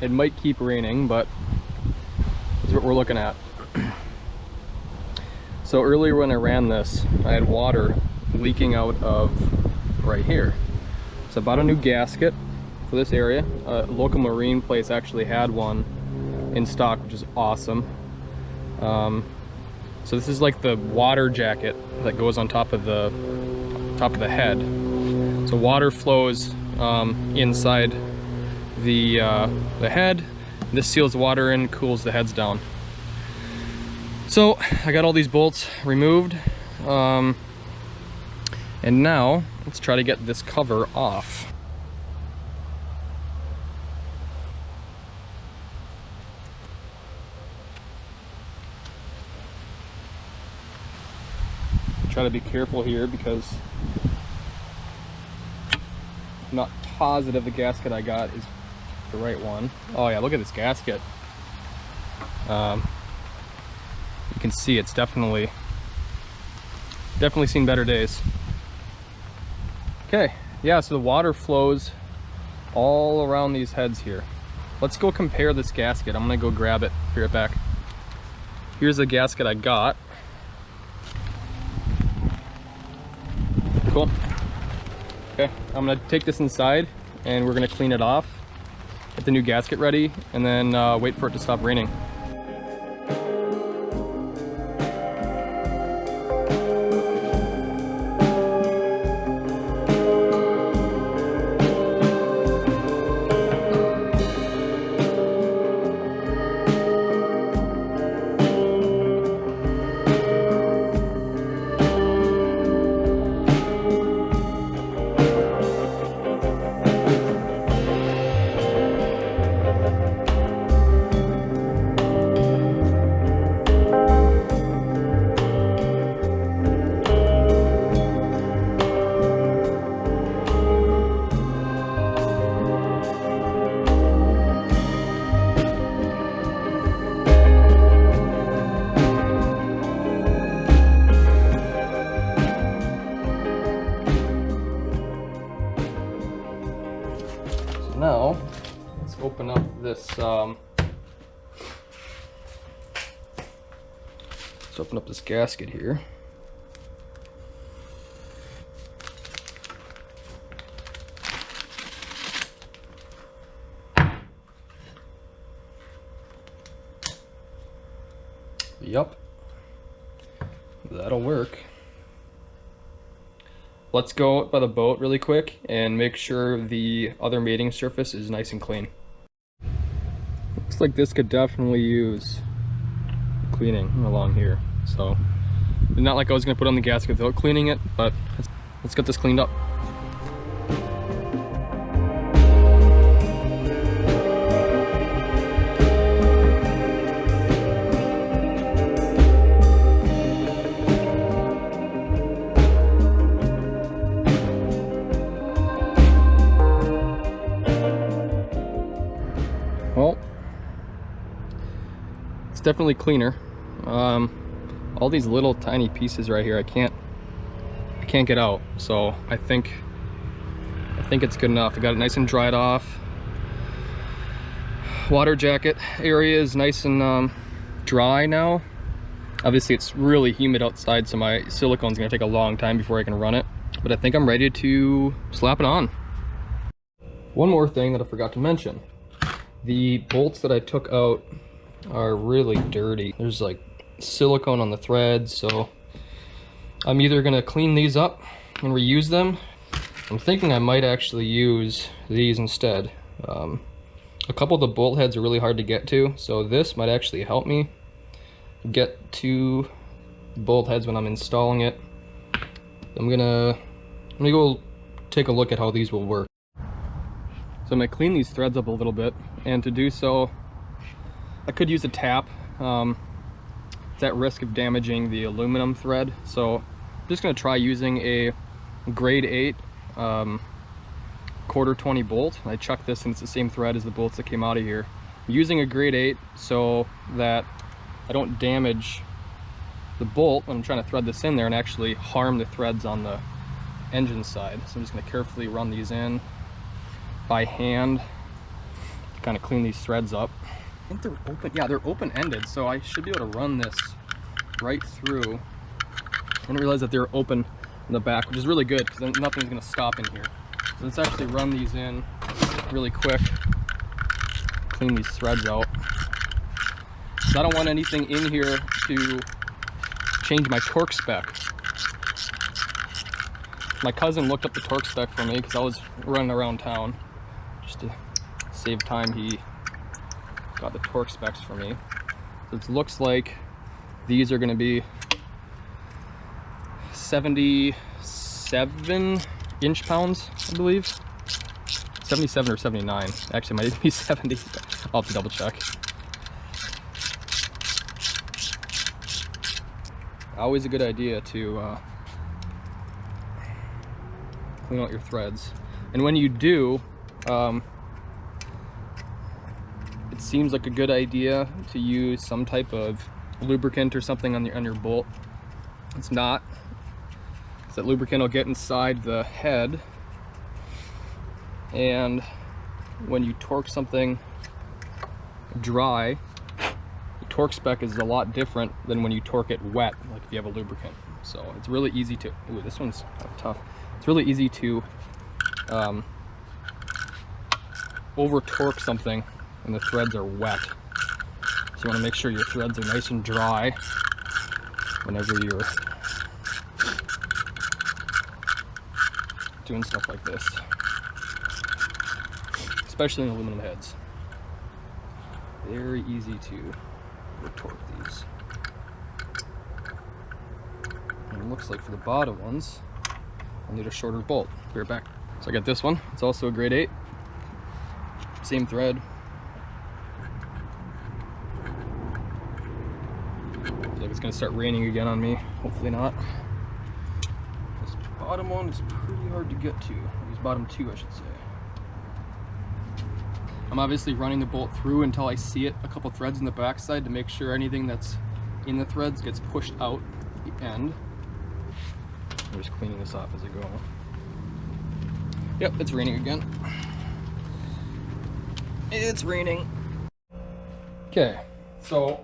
It might keep raining, but that's what we're looking at. So earlier when I ran this, I had water leaking out of right here. So I bought a new gasket for this area. A local marine place actually had one in stock, which is awesome. So this is like the water jacket that goes on top of the head. So water flows inside the head. This seals the water in, cools the heads down. So I got all these bolts removed, and now let's try to get this cover off. Try to be careful here because I'm not positive the gasket I got is the right one. Oh yeah, look at this gasket. You can see it's definitely seen better days. Okay, yeah, so the water flows all around these heads here. Let's go compare this gasket. I'm gonna go grab it, be right back. Here's the gasket I got. Cool. Okay, I'm gonna take this inside and we're gonna clean it off, get the new gasket ready, and then wait for it to stop raining. Now, let's open up this, gasket here. Yup, that'll work. Let's go out by the boat really quick and make sure the other mating surface is nice and clean. Looks like this could definitely use cleaning along here. So, not like I was gonna put on the gasket without cleaning it, but let's get this cleaned up. Well, it's definitely cleaner. All these little tiny pieces right here, I can't get out. So I think it's good enough. I got it nice and dried off. Water jacket area is nice and dry now. Obviously it's really humid outside, so my silicone's gonna take a long time before I can run it. But I think I'm ready to slap it on. One more thing that I forgot to mention. The bolts that I took out are really dirty. There's like silicone on the threads, so I'm either gonna clean these up and reuse them. I'm thinking I might actually use these instead. A couple of the bolt heads are really hard to get to, so this might actually help me get to the bolt heads when I'm installing it. I'm gonna go take a look at how these will work. So I'm gonna clean these threads up a little bit, and to do so, I could use a tap. It's at risk of damaging the aluminum thread, so I'm just gonna try using a grade 8 quarter 20 bolt. I chucked this and it's the same thread as the bolts that came out of here. I'm using a grade 8 so that I don't damage the bolt when I'm trying to thread this in there and actually harm the threads on the engine side. So I'm just gonna carefully run these in by hand. kind of clean these threads up. I think they're open, yeah, they're open-ended, so I should be able to run this right through. I didn't realize that they're open in the back, which is really good because then nothing's gonna stop in here. So let's actually run these in really quick, clean these threads out. So I don't want anything in here to change my torque spec. My cousin looked up the torque spec for me because I was running around town. Just to save time, he got the torque specs for me. So it looks like these are going to be 77 inch-pounds, I believe. 77 or 79. Actually, it might be 70. I'll have to double check. Always a good idea to clean out your threads. And when you do, it seems like a good idea to use some type of lubricant or something on your bolt. It's not, because that lubricant will get inside the head, and when you torque something dry, the torque spec is a lot different than when you torque it wet, like if you have a lubricant. So it's really easy to, ooh, this one's tough. It's really easy to over torque something when the threads are wet. So you want to make sure your threads are nice and dry whenever you're doing stuff like this, especially in aluminum heads. Very easy to torque these. And it looks like for the bottom ones, I'll need a shorter bolt. Be right back. So I got this one. It's also a grade 8. Same thread. Looks like it's gonna start raining again on me. Hopefully not. This bottom one is pretty hard to get to. These bottom two, I should say. I'm obviously running the bolt through until I see it, a couple threads in the backside, to make sure anything that's in the threads gets pushed out the end. I'm just cleaning this off as I go. Yep, it's raining again. It's raining. Okay, so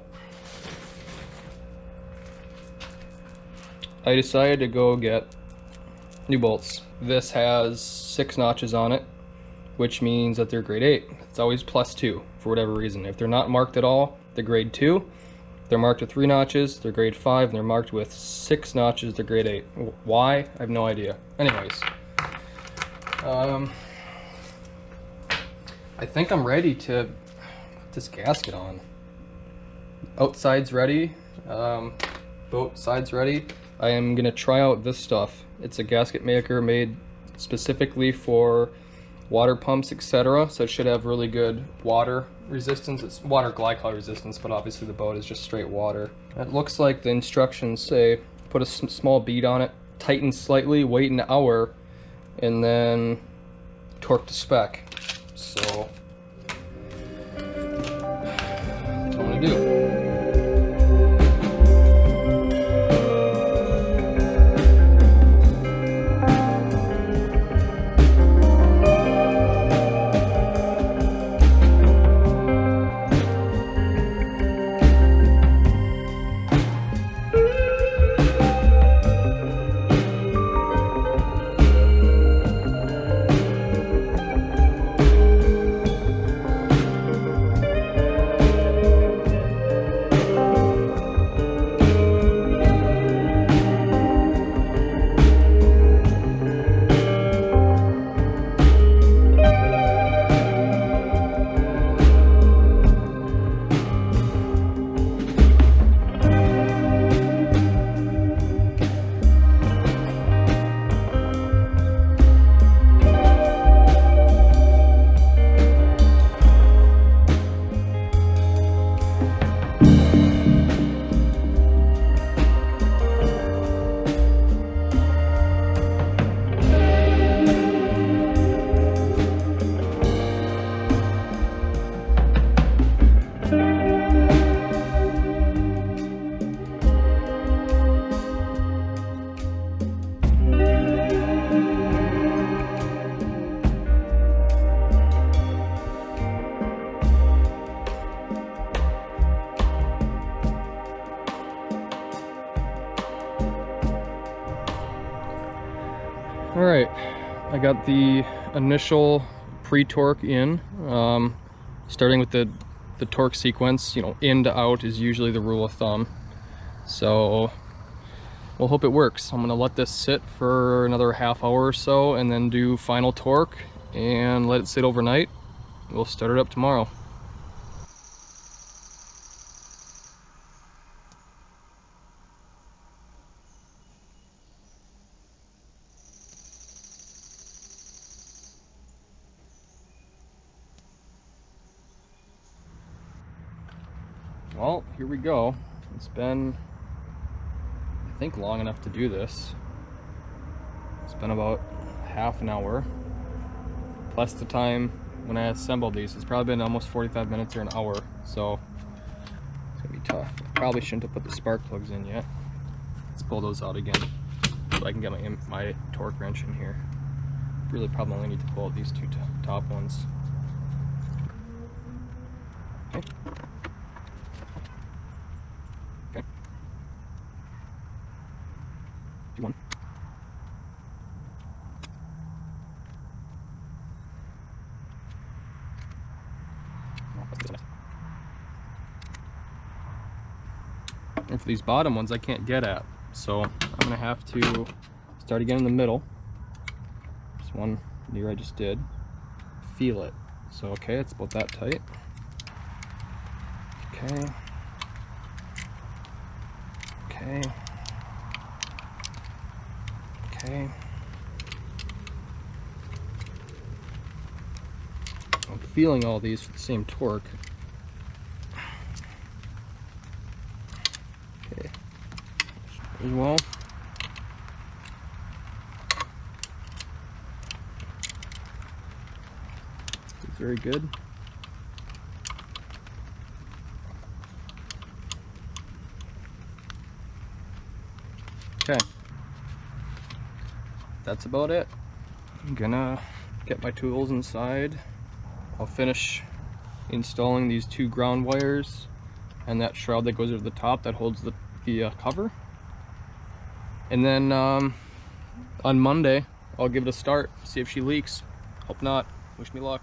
I decided to go get new bolts. This has 6 notches on it, which means that they're grade 8. It's always +2 for whatever reason. If they're not marked at all, they're grade 2. If they're marked with 3 notches, they're grade 5, and they're marked with 6 notches, they're grade 8. Why? I have no idea. Anyways, I think I'm ready to put this gasket on. Outside's ready, boat side's ready. I am gonna try out this stuff. It's a gasket maker made specifically for water pumps, etc. So it should have really good water resistance. It's water glycol resistance, but obviously the boat is just straight water. It looks like the instructions say put a small bead on it, tighten slightly, wait an hour, and then torque to spec. So that's what I'm gonna do. All right, I got the initial pre-torque in, starting with the torque sequence. You know, in to out is usually the rule of thumb. So we'll hope it works. I'm gonna let this sit for another half hour or so and then do final torque and let it sit overnight. We'll start it up tomorrow. Well, here we go. It's been, I think, long enough to do this. It's been about half an hour, plus the time when I assembled these. It's probably been almost 45 minutes or an hour, so it's gonna be tough. I probably shouldn't have put the spark plugs in yet. Let's pull those out again so I can get my torque wrench in here. Really probably only need to pull out these two top ones. Okay. Okay. Do one. And for these bottom ones I can't get at, so I'm gonna have to start again in the middle. This one here I just did. Feel it. So okay, it's about that tight. Okay. Okay. Okay. I'm feeling all these for the same torque. Okay. As well. It's very good. Okay. That's about it. I'm gonna get my tools inside. I'll finish installing these two ground wires and that shroud that goes over the top that holds the cover. And then on Monday, I'll give it a start, see if she leaks. Hope not. Wish me luck.